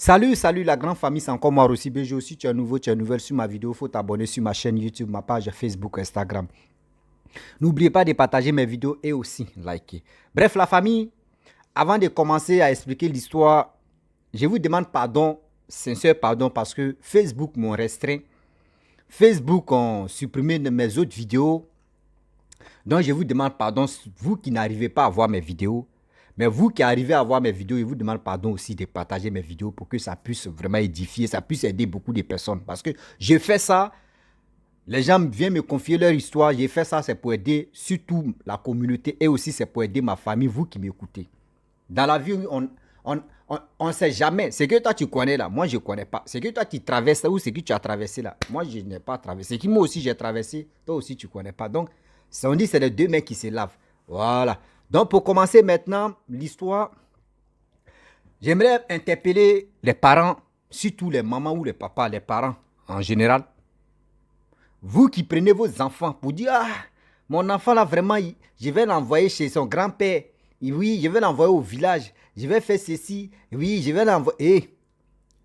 Salut la grande famille, c'est encore moi aussi. BG aussi, tu es nouveau, tu es nouvelle sur ma vidéo. Il faut t'abonner sur ma chaîne YouTube, ma page Facebook, Instagram. N'oubliez pas de partager mes vidéos et aussi liker. Bref, la famille, avant de commencer à expliquer l'histoire, je vous demande pardon, sincère pardon, parce que Facebook m'ont restreint. Facebook ont supprimé mes autres vidéos. Donc, je vous demande pardon, vous qui n'arrivez pas à voir mes vidéos. Mais vous qui arrivez à voir mes vidéos, je vous demande pardon aussi de partager mes vidéos pour que ça puisse vraiment édifier, ça puisse aider beaucoup de personnes. Parce que j'ai fait ça, les gens viennent me confier leur histoire, j'ai fait ça, c'est pour aider surtout la communauté et aussi c'est pour aider ma famille, vous qui m'écoutez. Dans la vie, on ne sait jamais. C'est que toi tu connais là, moi je ne connais pas. C'est que toi tu traverses là ou c'est que tu as traversé là. Moi je n'ai pas traversé. C'est que moi aussi j'ai traversé, toi aussi tu ne connais pas. Donc, on dit c'est les deux mecs qui se lavent. Voilà. Donc, pour commencer maintenant l'histoire, j'aimerais interpeller les parents, surtout les mamans ou les papas, les parents en général. Vous qui prenez vos enfants pour dire, ah, mon enfant là vraiment, je vais l'envoyer chez son grand-père. Oui, je vais l'envoyer au village. Je vais faire ceci. Oui, je vais l'envoyer. Et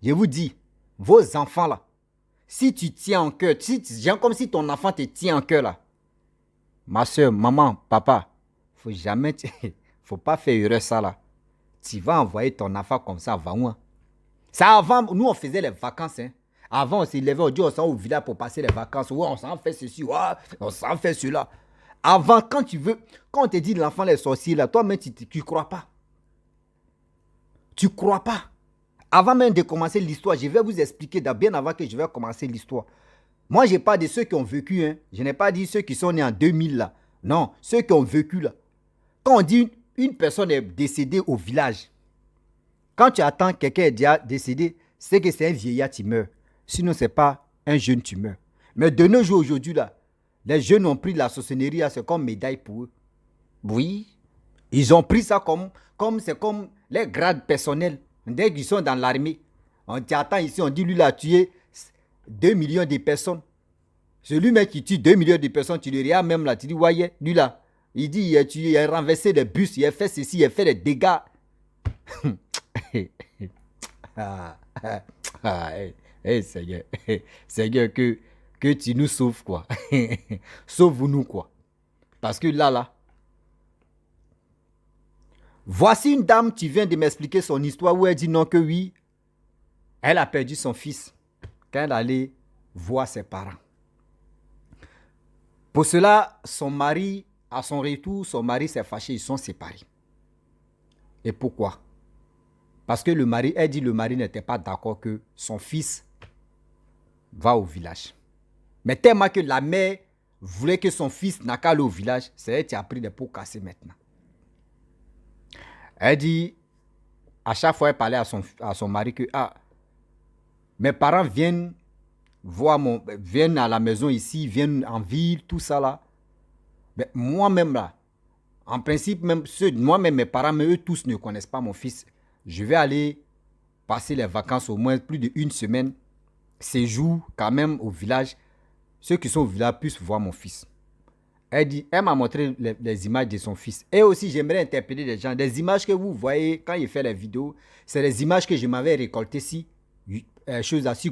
je vous dis, vos enfants là, si tu tiens en cœur, comme si ton enfant te tient en cœur là, ma soeur, maman, papa, faut jamais, faut pas faire erreur ça là. Tu vas envoyer ton enfant comme ça avant moi. Ça avant, nous on faisait les vacances. Hein. Avant on s'est levé, on dit on s'en au village pour passer les vacances. Ouais, on s'en fait ceci, ouais, on s'en fait cela. Avant, quand tu veux, quand on te dit l'enfant les sorciers là, toi-même tu crois pas. Tu crois pas. Avant même de commencer l'histoire, je vais vous expliquer bien avant que je vais commencer l'histoire. Moi, je parle de ceux qui ont vécu. Hein. Je n'ai pas dit ceux qui sont nés en 2000 là. Non, ceux qui ont vécu là. Quand on dit une personne est décédée au village, quand tu attends quelqu'un est déjà décédé, c'est que c'est un vieillard qui meurt. Sinon, ce n'est pas un jeune qui meurt. Mais de nos jours aujourd'hui, là, les jeunes ont pris la sorcellerie, c'est comme médaille pour eux. Oui, ils ont pris ça c'est comme les grades personnels. Dès qu'ils sont dans l'armée, on t'attend ici, on dit lui, il a tué 2 millions de personnes. Celui même qui tue 2 millions de personnes, tu le regardes même là, tu dis, voyez, lui là, il dit, il a renversé des bus, il a fait ceci, il a fait des dégâts. Seigneur, Seigneur, que tu nous sauves, quoi. Sauve-nous, quoi. Parce que là, voici une dame qui vient de m'expliquer son histoire où elle dit non que oui, elle a perdu son fils quand elle allait voir ses parents. Pour cela, son mari, à son retour, son mari s'est fâché, ils sont séparés. Et pourquoi? Parce que le mari, elle dit le mari n'était pas d'accord que son fils va au village. Mais tellement que la mère voulait que son fils n'a qu'à aller au village, c'est elle qui a pris des pots cassés maintenant. Elle dit, à chaque fois elle parlait à son mari que mes parents viennent viennent à la maison ici, viennent en ville, tout ça là. Mais moi-même là, en principe, même moi-même, mes parents, mais eux tous ne connaissent pas mon fils. Je vais aller passer les vacances au moins plus d'1 semaine, séjour quand même au village. Ceux qui sont au village puissent voir mon fils. Elle m'a montré les images de son fils. Et aussi, j'aimerais interpeller les gens. Des images que vous voyez quand il fait les vidéos, c'est les images que je m'avais récoltées sur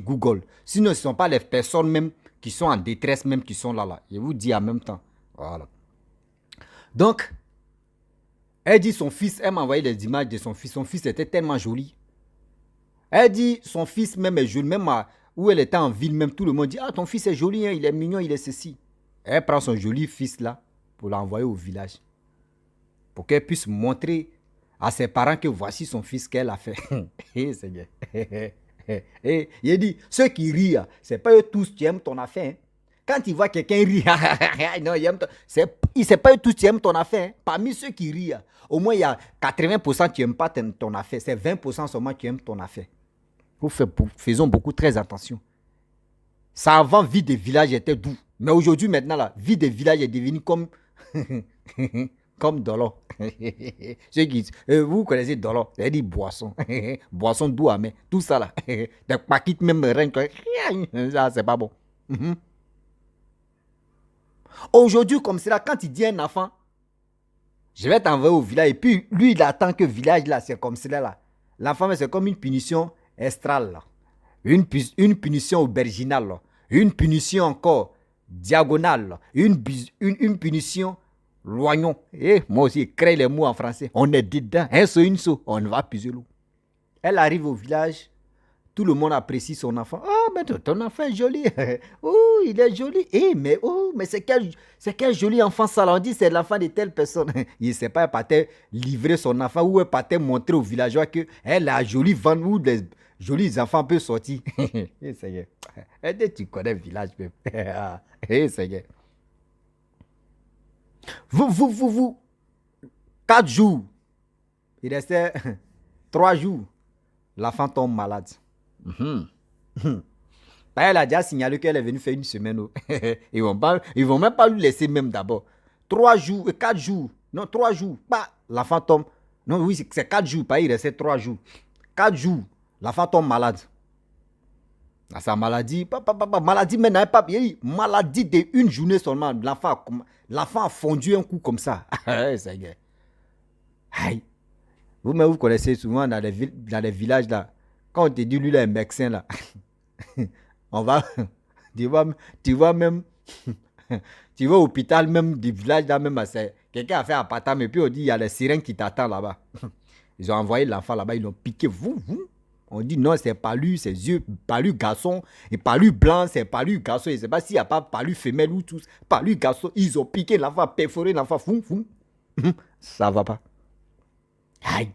Google. Sinon, ce ne sont pas les personnes même qui sont en détresse, même qui sont là. Je vous dis en même temps. Voilà. Donc, elle dit son fils, elle m'a envoyé les images de son fils. Son fils était tellement joli. Elle dit son fils même est joli. Même où elle était en ville, même tout le monde dit, ah, ton fils est joli, hein, il est mignon, il est ceci. Elle prend son joli fils là pour l'envoyer au village. Pour qu'elle puisse montrer à ses parents que voici son fils qu'elle a fait. Seigneur. Et il dit, ceux qui rient, ce n'est pas eux tous qui aiment ton affaire. Hein. Quand tu vois quelqu'un rire, non, c'est pas eux tous qui aiment ton affaire. Hein. Parmi ceux qui rient, au moins il y a 80% qui n'aiment pas ton affaire. C'est 20% seulement qui aiment ton affaire. Faisons beaucoup très attention. Ça avant, vie des villages était doux. Mais aujourd'hui, maintenant, la vie des villages est devenue comme comme Dolo. Vous connaissez Dolo, c'est-à-dire boisson. Boisson doux à main. Tout ça là. Des paquets même rien que ça, c'est pas bon. Aujourd'hui, comme c'est là, quand il dit à un enfant, je vais t'envoyer au village, et puis lui, il attend que le village là, c'est comme cela là. L'enfant, c'est comme une punition. estrale, là. Une punition auberginale, là. Une punition encore diagonale, là. Une punition loignon. Et moi aussi, crée les mots en français. On est dedans. Un saut, une saut. On va puiser l'eau. Elle arrive au village. Tout le monde apprécie son enfant. Oh, mais ton enfant est joli. Oh, il est joli. Mais c'est quel joli enfant ça. On dit c'est l'enfant de telle personne. Il ne sait pas, elle partait livrer son enfant ou elle partait montrer aux villageois qu'elle a un joli van où des jolis enfants peuvent sortir. Tu connais le village même. Vous. 4 jours. Il restait 3 jours. L'enfant tombe malade. Elle a déjà signalé qu'elle est venue faire une semaine. Ils vont même pas lui laisser même d'abord. 3 jours, 4 jours. Non, 3 jours. Bah, l'enfant tombe. Non, oui, c'est 4 jours. Pas il restait 3 jours. 4 jours. L'enfant tombe malade. À sa maladie, maladie maintenant, maladie d'une journée seulement. L'enfant a fondu un coup comme ça. Vous-même, vous connaissez souvent dans les villages là. Quand on te dit lui là, un médecin là, on va, tu vois même, tu vas au hôpital même du village là même, quelqu'un a fait un patam et puis on dit il y a les sirènes qui t'attendent là-bas. Ils ont envoyé l'enfant là-bas, ils l'ont piqué. On dit non, c'est pas lui, ses yeux, pas lui garçon, et pas lui blanc, c'est pas lui garçon. Je ne sais pas s'il n'y a pas lui femelle ou tout, pas lui garçon. Ils ont piqué l'enfant, perforé l'enfant, ça va pas. Aïe.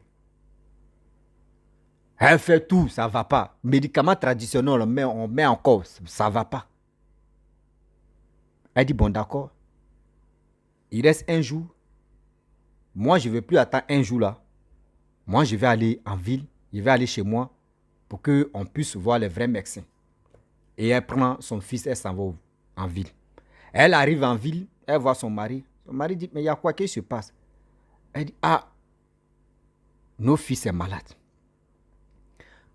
Elle fait tout, ça va pas. Médicaments traditionnels, on met encore, ça va pas. Elle dit, bon d'accord, il reste un jour. Moi, je ne vais plus attendre un jour là. Moi, je vais aller en ville, je vais aller chez moi pour qu'on puisse voir les vrais médecins. Et elle prend son fils, elle s'en va en ville. Elle arrive en ville, elle voit son mari. Son mari dit, mais il y a quoi qui se passe? Elle dit, ah, nos fils sont malades.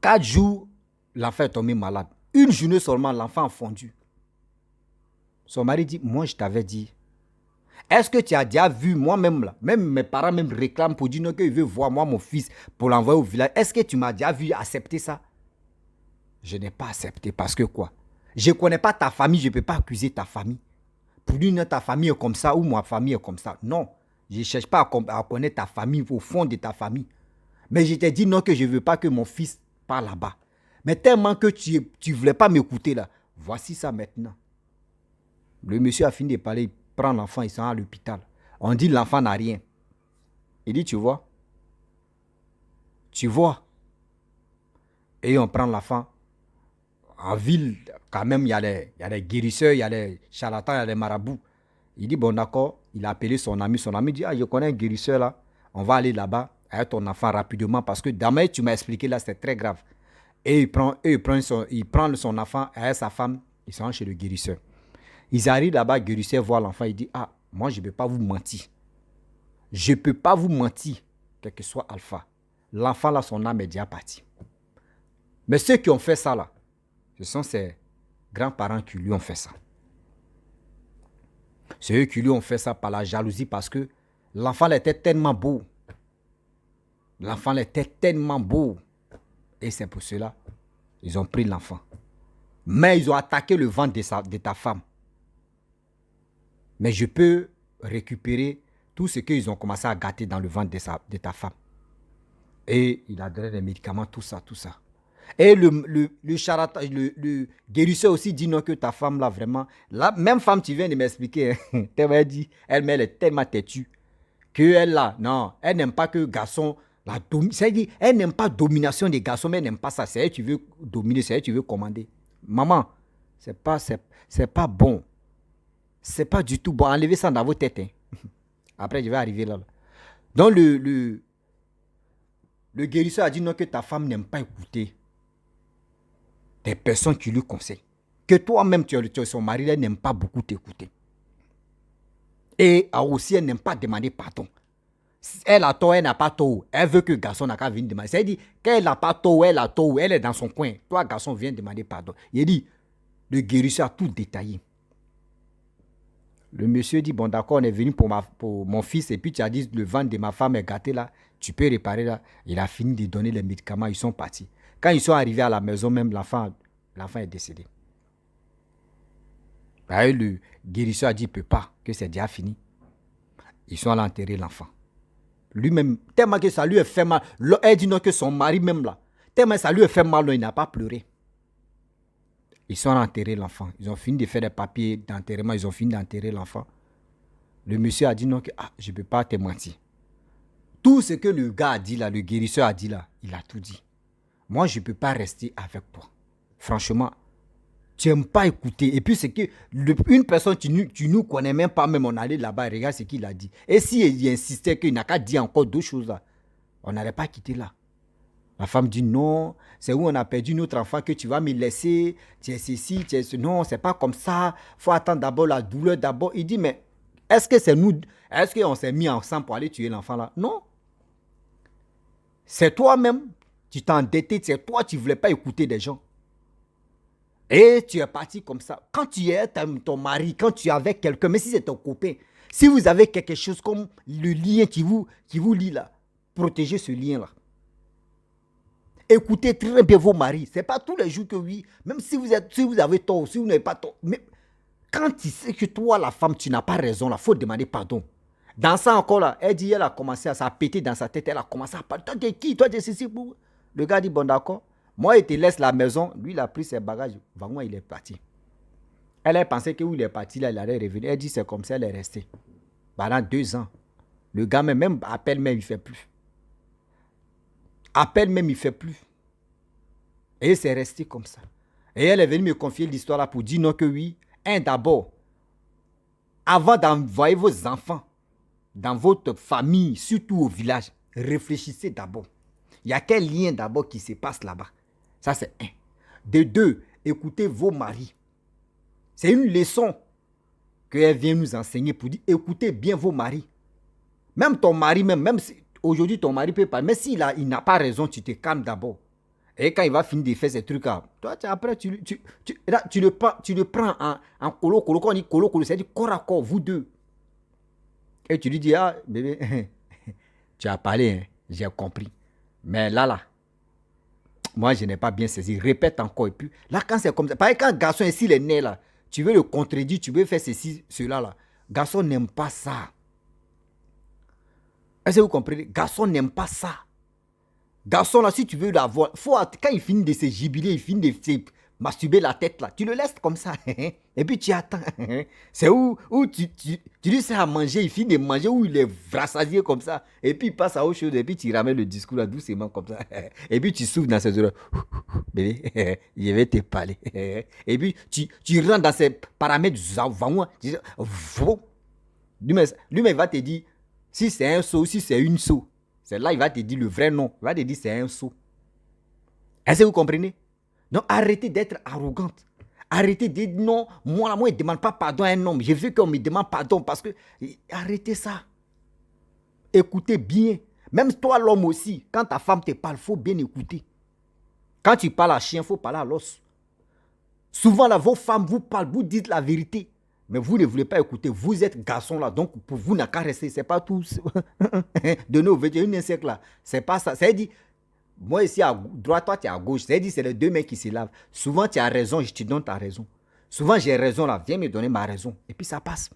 4 jours, l'enfant est tombé malade. Une journée seulement, l'enfant a fondu. Son mari dit, moi je t'avais dit. Est-ce que tu as déjà vu moi-même là? Même mes parents même réclament pour dire non qu'ils veulent voir moi mon fils pour l'envoyer au village. Est-ce que tu m'as déjà vu accepter ça? Je n'ai pas accepté parce que quoi? Je ne connais pas ta famille, je ne peux pas accuser ta famille. Pour dire non, ta famille est comme ça ou ma famille est comme ça. Non, je ne cherche pas à connaître ta famille au fond de ta famille. Mais je t'ai dit non que je ne veux pas que mon fils part là-bas. Mais tellement que tu ne voulais pas m'écouter là. Voici ça maintenant. Le monsieur a fini de parler, il prend l'enfant, il s'en va à l'hôpital. On dit l'enfant n'a rien. Il dit, tu vois? Tu vois? Et on prend l'enfant. En ville, quand même, il y a les guérisseurs, il y a les charlatans, il y a les marabouts. Il dit, bon d'accord, il a appelé son ami. Son ami dit, ah, je connais un guérisseur là. On va aller là-bas avec ton enfant rapidement parce que demain, tu m'as expliqué là, c'est très grave. Et il prend son enfant avec sa femme, ils sont chez le guérisseur. Ils arrivent là-bas, le guérisseur voit l'enfant, il dit, ah, moi je ne peux pas vous mentir. Je ne peux pas vous mentir, quel que soit Alpha. L'enfant là, son âme est déjà partie. Mais ceux qui ont fait ça là, ce sont ses grands-parents qui lui ont fait ça. C'est eux qui lui ont fait ça par la jalousie parce que l'enfant était tellement beau. L'enfant était tellement beau. Et c'est pour cela ils ont pris l'enfant. Mais ils ont attaqué le ventre de ta femme. Mais je peux récupérer tout ce qu'ils ont commencé à gâter dans le ventre de ta femme. Et il a donné des médicaments, tout ça. Et le guérisseur aussi dit non que ta femme là vraiment, la même femme tu viens de m'expliquer, elle dit, elle est tellement têtue qu'elle là, non, elle n'aime pas que garçon, c'est-à-dire, elle n'aime pas domination des garçons, mais elle n'aime pas ça, c'est elle qui veut dominer, c'est elle qui veut commander. Maman, c'est pas bon, c'est pas du tout bon, enlevez ça dans vos têtes. Hein. Après je vais arriver là. Donc le guérisseur a dit non que ta femme n'aime pas écouter des personnes qui lui conseillent. Que toi-même, tu es son mari, elle n'aime pas beaucoup t'écouter. Et aussi, elle n'aime pas demander pardon. Elle a tort, elle n'a pas tort. Elle veut que le garçon n'a qu'à venir demander. C'est-à-dire qu'elle n'a pas tort, elle a tort, elle est dans son coin. Toi, garçon, viens demander pardon. Il dit, le guérisseur a tout détaillé. Le monsieur dit, bon d'accord, on est venu pour mon fils et puis tu as dit, le ventre de ma femme est gâté là, tu peux réparer là. Il a fini de donner les médicaments, ils sont partis. Quand ils sont arrivés à la maison, même l'enfant est décédé. Le guérisseur a dit, il ne peut pas, que c'est déjà fini. Ils sont allés enterrer l'enfant. Lui-même, tellement que ça lui a fait mal. Elle dit non que son mari même là, tellement que ça lui a fait mal, il n'a pas pleuré. Ils sont allés enterrer l'enfant. Ils ont fini de faire des papiers d'enterrement, ils ont fini d'enterrer l'enfant. Le monsieur a dit non, que je ne peux pas te mentir. Tout ce que le gars a dit là, le guérisseur a dit là, il a tout dit. Moi, je ne peux pas rester avec toi. Franchement, tu n'aimes pas écouter. Et puis, c'est que une personne, tu ne nous connais même pas, même on allait là-bas, regarde ce qu'il a dit. Et s'il insistait qu'il n'a qu'à dire encore deux choses là, on n'allait pas quitter là. La femme dit non, c'est où on a perdu notre enfant que tu vas me laisser, tu es ceci, tu es ce. Non, c'est pas comme ça. Il faut attendre d'abord la douleur d'abord. Il dit, mais est-ce que c'est nous, est-ce qu'on s'est mis ensemble pour aller tuer l'enfant là? Non. C'est toi-même, tu t'es endetté, c'est toi, tu ne voulais pas écouter des gens. Et tu es parti comme ça. Quand tu es ton mari, quand tu es avec quelqu'un, mais si c'est ton copain, si vous avez quelque chose comme le lien qui vous lie là, protégez ce lien là. Écoutez très bien vos maris. Ce n'est pas tous les jours que oui, même si vous avez tort, si vous n'avez pas tort. Mais quand tu sais que toi, la femme, tu n'as pas raison, il faut demander pardon. Dans ça encore là, elle a commencé à péter dans sa tête, elle a commencé à parler. Toi, tu es qui? Toi, tu es ceci. Le gars dit, bon d'accord. Moi, il te laisse la maison. Lui, il a pris ses bagages. Vraiment, il est parti. Elle a pensé que où il est parti, là, il allait revenir. Elle dit, c'est comme ça, elle est restée. Pendant 2 ans. Le gars, même appel, même, il ne fait plus. Appel, même, il ne fait plus. Et c'est resté comme ça. Et elle est venue me confier l'histoire là pour dire non que oui. D'abord, avant d'envoyer vos enfants dans votre famille, surtout au village, réfléchissez d'abord. Il y a quel lien d'abord qui se passe là-bas? Ça, c'est un. De deux, écoutez vos maris. C'est une leçon qu'elle vient nous enseigner pour dire, écoutez bien vos maris. Même ton mari, même si aujourd'hui ton mari peut parler, mais s'il n'a pas raison, tu te calmes d'abord. Et quand il va finir de faire ces trucs-là, toi, après, tu le prends en colo. Quand on dit colo, c'est-à-dire corps à corps, vous deux. Et tu lui dis, ah, bébé, tu as parlé, hein, j'ai compris. Mais là, moi, je n'ai pas bien saisi. Répète encore. Et puis, là, quand c'est comme ça, pareil, quand un garçon ici, il est né, là, tu veux le contredire, tu veux faire ceci, cela, là. Garçon n'aime pas ça. Est-ce que vous comprenez? Garçon n'aime pas ça. Garçon, là, si tu veux l'avoir, quand il finit de se gibiler, il finit de se masturber la tête, là, tu le laisses comme ça. Et puis, tu attends. C'est où tu lui sais à manger, il finit de manger, où il est rassasié comme ça. Et puis, il passe à autre chose, et puis, tu ramènes le discours là, doucement comme ça. Et puis, tu souffles dans ses oreilles. Bébé, je vais te parler. Et puis, tu rentres dans ses paramètres. Lui-même, il va te dire si c'est un seau, si c'est une seau. C'est là il va te dire le vrai nom. Il va te dire c'est un sot. Est-ce que vous comprenez? Donc arrêtez d'être arrogante. Arrêtez de dire non, moi il ne demande pas pardon à un homme. Je veux qu'on me demande pardon parce que... Arrêtez ça. Écoutez bien. Même toi l'homme aussi, quand ta femme te parle, il faut bien écouter. Quand tu parles à chien, il faut parler à l'os. Souvent là, vos femmes vous parlent, vous dites la vérité. Mais vous ne voulez pas écouter. Vous êtes garçon là. Donc pour vous, n'a qu'à rester. C'est pas tout. De nous, vous une insecte là. C'est pas ça. C'est dit, moi ici à droite, toi tu es à gauche. C'est dit, c'est les deux mecs qui se lavent. Souvent tu as raison, je te donne ta raison. Souvent j'ai raison là. Viens me donner ma raison. Et puis ça passe.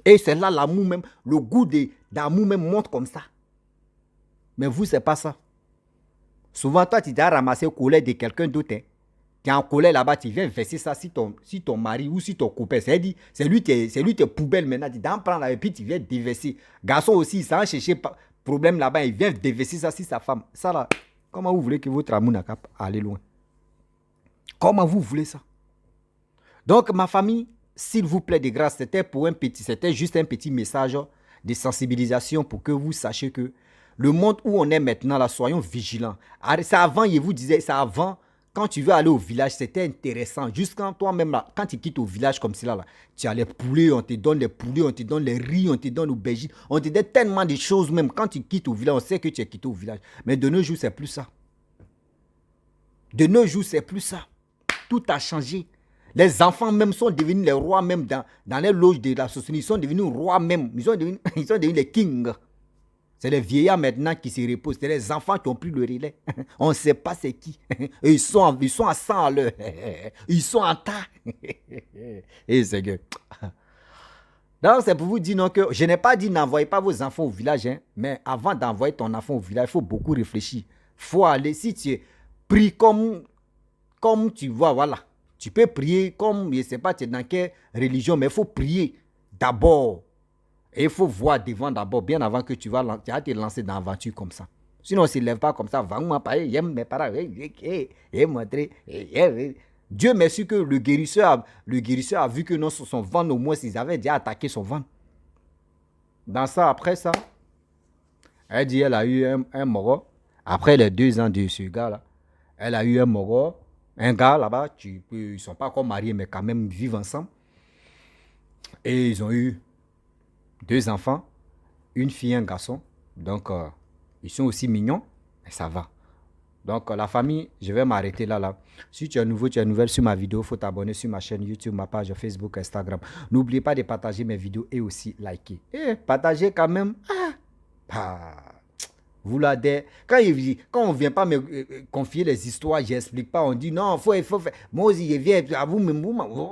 Et c'est là l'amour même. Le goût d'amour même monte comme ça. Mais vous, c'est pas ça. Souvent toi tu dois ramasser le collet de quelqu'un d'autre. Hein. Tu es en colère là-bas, tu viens verser ça si ton mari ou si ton copain, c'est lui tes poubelles maintenant, tu t'en prends là et puis tu viens déverser. Garçon aussi, il s'en chercher problème là-bas, il vient déverser ça si sa femme. Ça là, comment vous voulez que votre amour n'a qu'à aller loin? Comment vous voulez ça? Donc ma famille, s'il vous plaît de grâce, c'était juste un petit message de sensibilisation pour que vous sachiez que le monde où on est maintenant là, soyons vigilants. Ça avant, je vous disais, ça avant. Quand tu veux aller au village, c'était intéressant. Juste quand toi-même, là, quand tu quittes au village comme cela, là, tu as les poulets, on te donne les poulets, on te donne les riz, on te donne l'aubergine. On te donne tellement de choses même. Quand tu quittes au village, on sait que tu es quitté au village. Mais de nos jours, c'est plus ça. De nos jours, c'est plus ça. Tout a changé. Les enfants même sont devenus les rois même dans les loges de la société. Ils sont devenus rois même. Ils sont devenus les kings. C'est les vieillards maintenant qui se reposent. C'est les enfants qui ont pris le relais. On ne sait pas c'est qui. Et ils sont à 100 à l'heure. Ils sont en tas. Et c'est que... Donc, c'est pour vous dire non, que je n'ai pas dit n'envoyez pas vos enfants au village. Hein, mais avant d'envoyer ton enfant au village, il faut beaucoup réfléchir. Il faut aller, si tu es pris comme tu vois, voilà. Tu peux prier comme, je ne sais pas, tu es dans quelle religion, mais il faut prier d'abord. Et il faut voir devant d'abord, bien avant que tu vas te lancer dans l'aventure comme ça. Sinon, on ne se lève pas comme ça. Va-moi parler, j'aime mes parents. Dieu merci que le guérisseur a vu que non, son ventre, au moins, ils avaient déjà attaqué son ventre. Dans ça, après ça, elle dit elle a eu un moro. Après les 2 ans de ce gars-là, elle a eu un moro. Un gars là-bas, ils ne sont pas encore mariés, mais quand même vivent ensemble. Et ils ont eu 2 enfants, une fille et un garçon. Donc, ils sont aussi mignons, mais ça va. Donc, la famille, je vais m'arrêter là. Si tu es nouveau, tu es nouvelle sur ma vidéo, il faut t'abonner sur ma chaîne YouTube, ma page Facebook, Instagram. N'oubliez pas de partager mes vidéos et aussi liker. Et partager quand même. Vous là, quand on ne vient pas me confier les histoires, je n'explique pas. On dit non, il faut faire. Moi aussi, je viens à vous,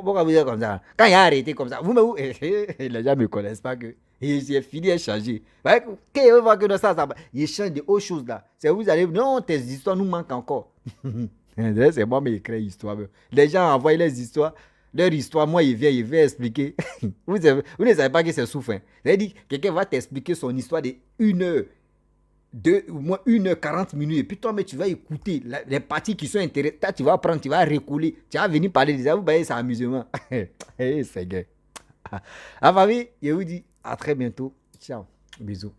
pourquoi vous êtes comme ça? Quand il a arrêté comme ça, les gens ne me connaissent pas que j'ai fini à changer. Quand on voit que ça, il change de autres choses là. C'est vous allez, non, tes histoires nous manquent encore. C'est moi qui écris l'histoire. Les gens envoient les histoires. Leur histoire, moi, il vient expliquer. vous ne savez pas que c'est souffrant. C'est-à-dire, quelqu'un va t'expliquer son histoire de 1 heure. Au moins 1h40 minutes. Et puis toi, mais tu vas écouter les parties qui sont intéressantes. Toi, tu vas prendre, tu vas recoller. Tu vas venir parler de ça. Vous voyez, c'est amusement. C'est gay. À famille, je vous dis à très bientôt. Ciao. Bisous.